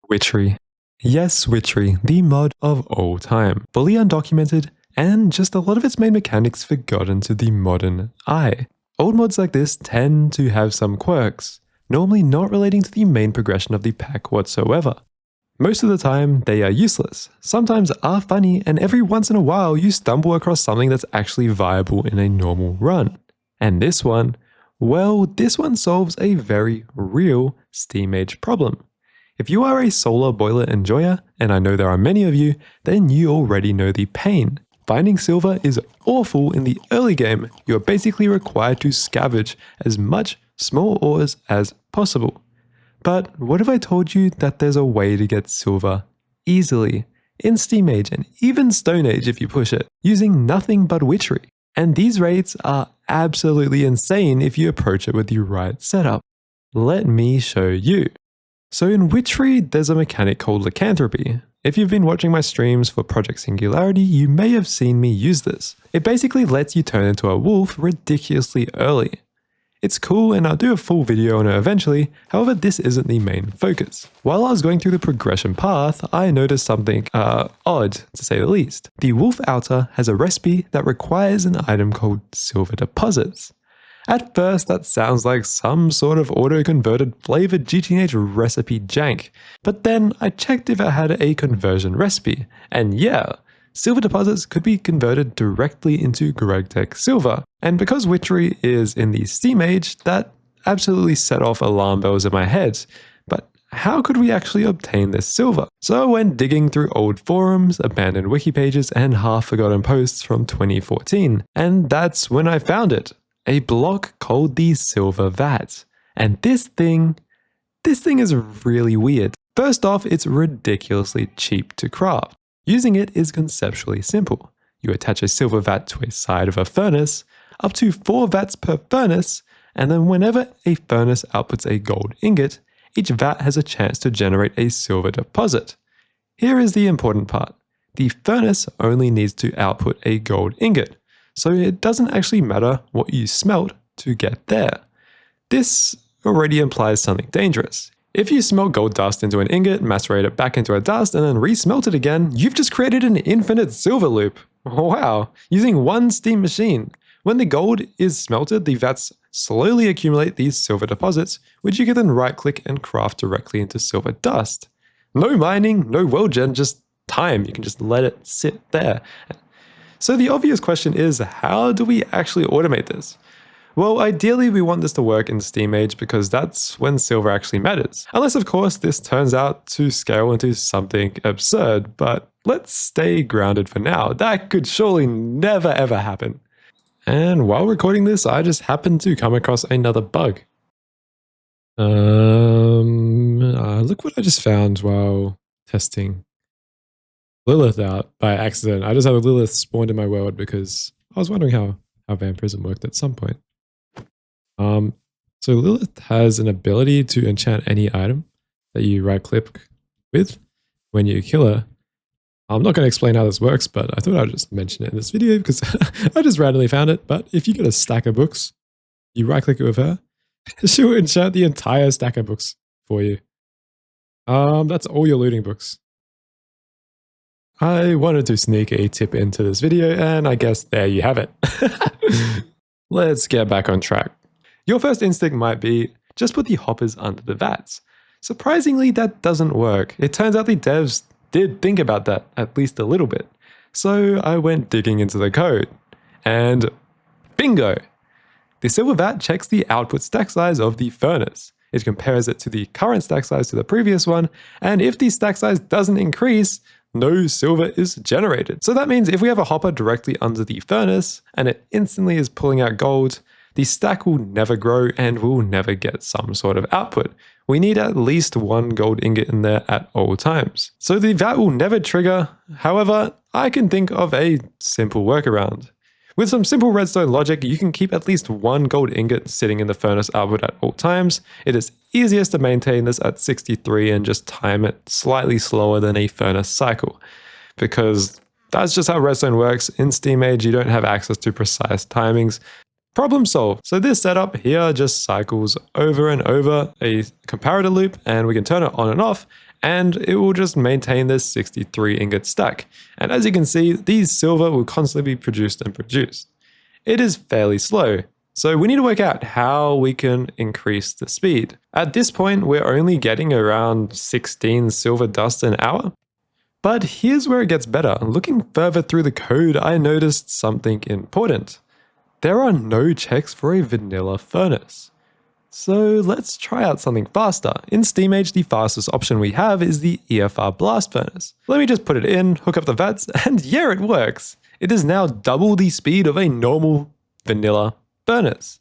Witchery. Yes, Witchery, the mod of all time, fully undocumented, and just a lot of its main mechanics forgotten to the modern eye. Old mods like this tend to have some quirks, normally not relating to the main progression of the pack whatsoever. Most of the time, they are useless, sometimes are funny, and every once in a while you stumble across something that's actually viable in a normal run. And this one, well, this one solves a very real Steam Age problem. If you are a solar boiler enjoyer, and I know there are many of you, then you already know the pain. Finding silver is awful in the early game. You're basically required to scavenge as much small ores as possible. But what if I told you that there's a way to get silver easily in Steam Age and even Stone Age if you push it, using nothing but witchery? And these rates are absolutely insane if you approach it with the right setup. Let me show you. So in Witchery, there's a mechanic called Lycanthropy. If you've been watching my streams for Project Singularity, you may have seen me use this. It basically lets you turn into a wolf ridiculously early. It's cool and I'll do a full video on it eventually, however this isn't the main focus. While I was going through the progression path, I noticed something odd to say the least. The Wolf Outer has a recipe that requires an item called Silver Deposits. At first that sounds like some sort of auto-converted flavored GTH recipe jank, but then I checked if it had a conversion recipe, and yeah, Silver Deposits could be converted directly into GregTech Silver. And because Witchery is in the Steam Age, that absolutely set off alarm bells in my head. But how could we actually obtain this silver? So I went digging through old forums, abandoned wiki pages, and half-forgotten posts from 2014. And that's when I found it. A block called the Silver Vat. And this thing is really weird. First off, it's ridiculously cheap to craft. Using it is conceptually simple. You attach a silver vat to a side of a furnace, up to 4 vats per furnace, and then whenever a furnace outputs a gold ingot, each vat has a chance to generate a silver deposit. Here is the important part. The furnace only needs to output a gold ingot, so it doesn't actually matter what you smelt to get there. This already implies something dangerous. If you smelt gold dust into an ingot, macerate it back into a dust, and then resmelt it again, you've just created an infinite silver loop. Wow, using one steam machine. When the gold is smelted, the vats slowly accumulate these silver deposits, which you can then right-click and craft directly into silver dust. No mining, no world gen, just time. You can just let it sit there. So the obvious question is, how do we actually automate this? Well, ideally we want this to work in Steam Age because that's when silver actually matters. Unless of course this turns out to scale into something absurd, but let's stay grounded for now. That could surely never ever happen. And while recording this, I just happened to come across another bug. Look what I just found while testing Lilith out by accident. I just had a Lilith spawned in my world because I was wondering how Vampirism worked at some point. So Lilith has an ability to enchant any item that you right click with when you kill her. I'm not going to explain how this works, but I thought I'd just mention it in this video because I just randomly found it. But if you get a stack of books, you right click it with her, she'll enchant the entire stack of books for you. That's all your looting books. I wanted to sneak a tip into this video, and I guess there you have it. Let's get back on track. Your first instinct might be, just put the hoppers under the vats. Surprisingly, that doesn't work. It turns out the devs did think about that, at least a little bit. So I went digging into the code, and bingo! The silver vat checks the output stack size of the furnace. It compares it to the current stack size to the previous one, and if the stack size doesn't increase, no silver is generated. So that means if we have a hopper directly under the furnace, and it instantly is pulling out gold, the stack will never grow and we'll never get some sort of output. We need at least 1 gold ingot in there at all times. So the vat will never trigger. However, I can think of a simple workaround. With some simple redstone logic, you can keep at least 1 gold ingot sitting in the furnace output at all times. It is easiest to maintain this at 63 and just time it slightly slower than a furnace cycle. Because that's just how redstone works. In Steam Age, you don't have access to precise timings. Problem solved. So this setup here just cycles over and over a comparator loop, and we can turn it on and off, and it will just maintain this 63 ingot stack. And as you can see, these silver will constantly be produced and produced. It is fairly slow, so we need to work out how we can increase the speed. At this point, we're only getting around 16 silver dust an hour. But here's where it gets better. Looking further through the code, I noticed something important. There are no checks for a vanilla furnace. So let's try out something faster. In SteamAge, the fastest option we have is the EFR blast furnace. Let me just put it in, hook up the vats, and yeah, it works. It is now double the speed of a normal vanilla furnace.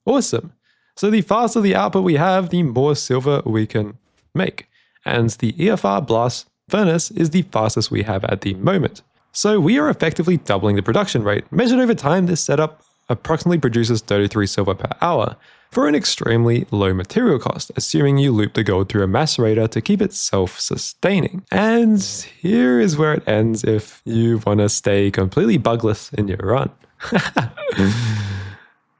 Awesome. So the faster the output we have, the more silver we can make. And the EFR blast furnace is the fastest we have at the moment. So we are effectively doubling the production rate. Measured over time, this setup approximately produces 33 silver per hour for an extremely low material cost, assuming you loop the gold through a macerator to keep it self-sustaining. And here is where it ends if you want to stay completely bugless in your run.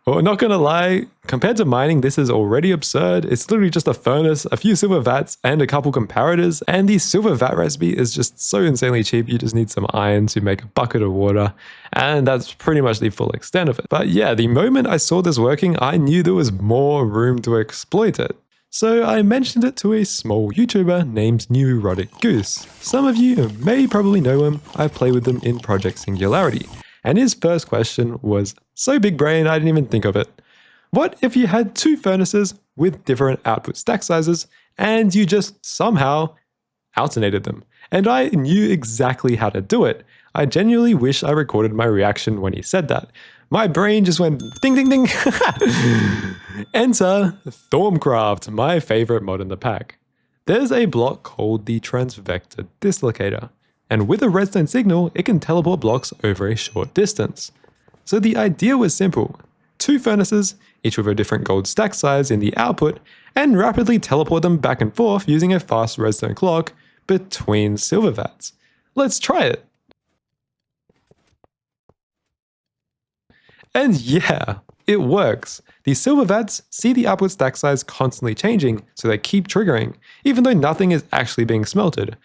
Well, not gonna lie, compared to mining, this is already absurd. It's literally just a furnace, a few silver vats, and a couple comparators, and the silver vat recipe is just so insanely cheap. You just need some iron to make a bucket of water, and that's pretty much the full extent of it. But yeah, the moment I saw this working, I knew there was more room to exploit it. So I mentioned it to a small YouTuber named Neurotic Goose. Some of you may probably know him. I play with them in Project Singularity. And his first question was so big brain I didn't even think of it. What if you had two furnaces with different output stack sizes and you just somehow alternated them? And I knew exactly how to do it. I genuinely wish I recorded my reaction when he said that. My brain just went ding ding ding. Enter Thormcraft, my favorite mod in the pack. There's a block called the Transvector Dislocator. And with a redstone signal, it can teleport blocks over a short distance. So the idea was simple. Two furnaces, each with a different gold stack size in the output, and rapidly teleport them back and forth using a fast redstone clock between silver vats. Let's try it. And yeah, it works. The silver vats see the output stack size constantly changing, so they keep triggering, even though nothing is actually being smelted.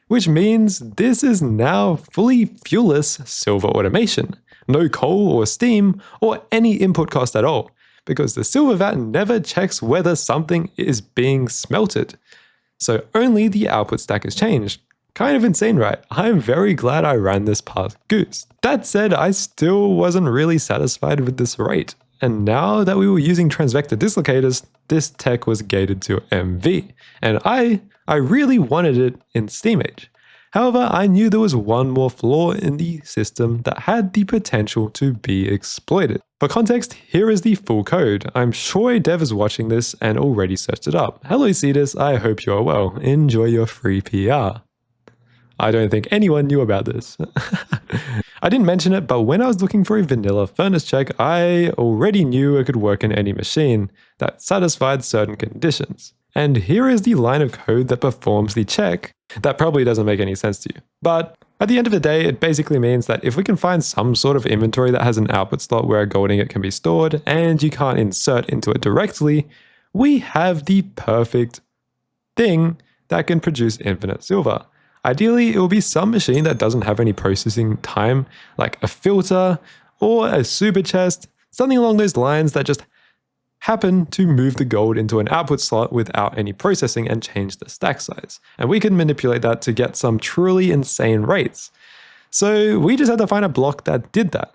Which means this is now fully fuelless silver automation. No coal or steam or any input cost at all, because the silver vat never checks whether something is being smelted. So only the output stack is changed. Kind of insane, right? I'm very glad I ran this past Goose. That said, I still wasn't really satisfied with this rate. And now that we were using Transvector Dislocators, this tech was gated to MV. And I really wanted it in SteamAge. However, I knew there was one more flaw in the system that had the potential to be exploited. For context, here is the full code. I'm sure a dev is watching this and already searched it up. Hello Cetus, I hope you are well. Enjoy your free PR. I don't think anyone knew about this. I didn't mention it, but when I was looking for a vanilla furnace check, I already knew it could work in any machine that satisfied certain conditions. And here is the line of code that performs the check. That probably doesn't make any sense to you. But at the end of the day, it basically means that if we can find some sort of inventory that has an output slot where a gold ingot can be stored and you can't insert into it directly, we have the perfect thing that can produce infinite silver. Ideally, it will be some machine that doesn't have any processing time, like a filter or a super chest, something along those lines that just happen to move the gold into an output slot without any processing and change the stack size. And we can manipulate that to get some truly insane rates. So we just had to find a block that did that.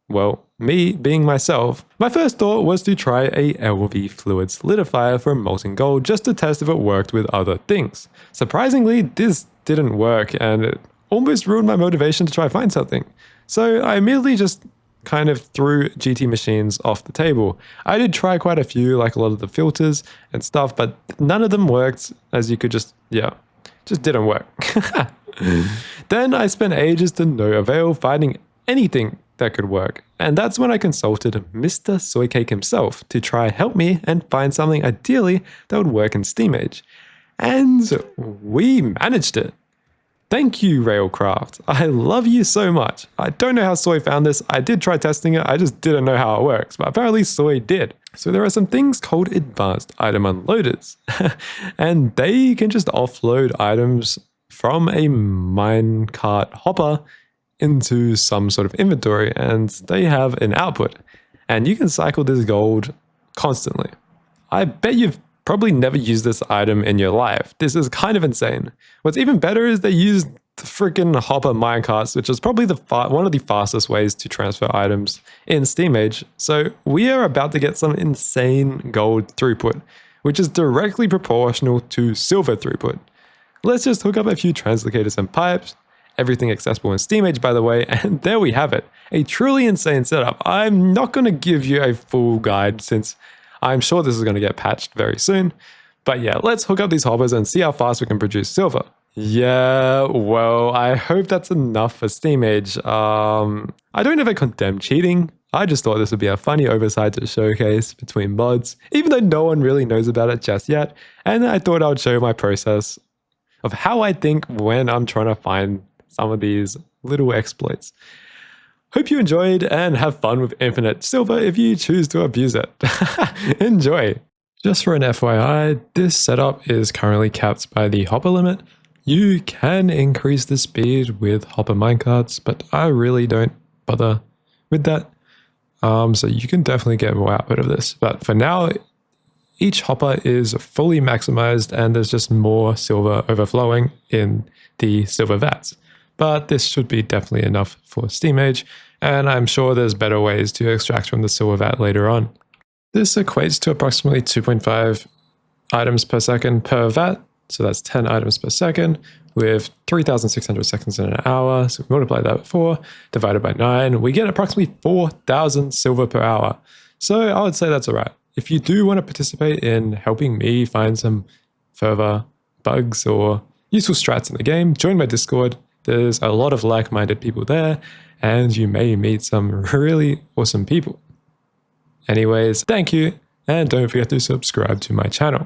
Well, me being myself, my first thought was to try a LV fluid solidifier for molten gold just to test if it worked with other things. Surprisingly, this didn't work and it almost ruined my motivation to try find something. So I immediately just kind of threw GT machines off the table. I did try quite a few, like a lot of the filters and stuff, but none of them worked, as you could just didn't work. Then I spent ages to no avail finding anything that could work. And that's when I consulted Mr. Soycake himself to try help me and find something ideally that would work in SteamAge. And we managed it. Thank you, Railcraft. I love you so much. I don't know how Soy found this. I did try testing it. I just didn't know how it works, but apparently Soy did. So there are some things called advanced item unloaders, and they can just offload items from a minecart hopper into some sort of inventory, and they have an output. And you can cycle this gold constantly. I bet you've probably never used this item in your life. This is kind of insane. What's even better is they use the freaking hopper minecarts, which is probably one of the fastest ways to transfer items in SteamAge. So we are about to get some insane gold throughput, which is directly proportional to silver throughput. Let's just hook up a few translocators and pipes, everything accessible in SteamAge, by the way, and there we have it. A truly insane setup. I'm not going to give you a full guide since I'm sure this is going to get patched very soon. But yeah, let's hook up these hoppers and see how fast we can produce silver. Yeah, well, I hope that's enough for SteamAge. I don't ever condemn cheating. I just thought this would be a funny oversight to showcase between mods, even though no one really knows about it just yet. And I thought I would show my process of how I think when I'm trying to find some of these little exploits. Hope you enjoyed and have fun with infinite silver if you choose to abuse it. Enjoy! Just for an FYI, this setup is currently capped by the hopper limit. You can increase the speed with hopper minecarts, but I really don't bother with that. So you can definitely get more output of this. But for now, each hopper is fully maximized and there's just more silver overflowing in the silver vats. But this should be definitely enough for SteamAge, and I'm sure there's better ways to extract from the silver vat later on. This equates to approximately 2.5 items per second per vat, so that's 10 items per second with 3,600 seconds in an hour. So we multiply that by 4, divided by 9, we get approximately 4,000 silver per hour. So I would say that's all right. If you do want to participate in helping me find some further bugs or useful strats in the game, join my Discord. There's a lot of like-minded people there, and you may meet some really awesome people. Anyways, thank you, and don't forget to subscribe to my channel.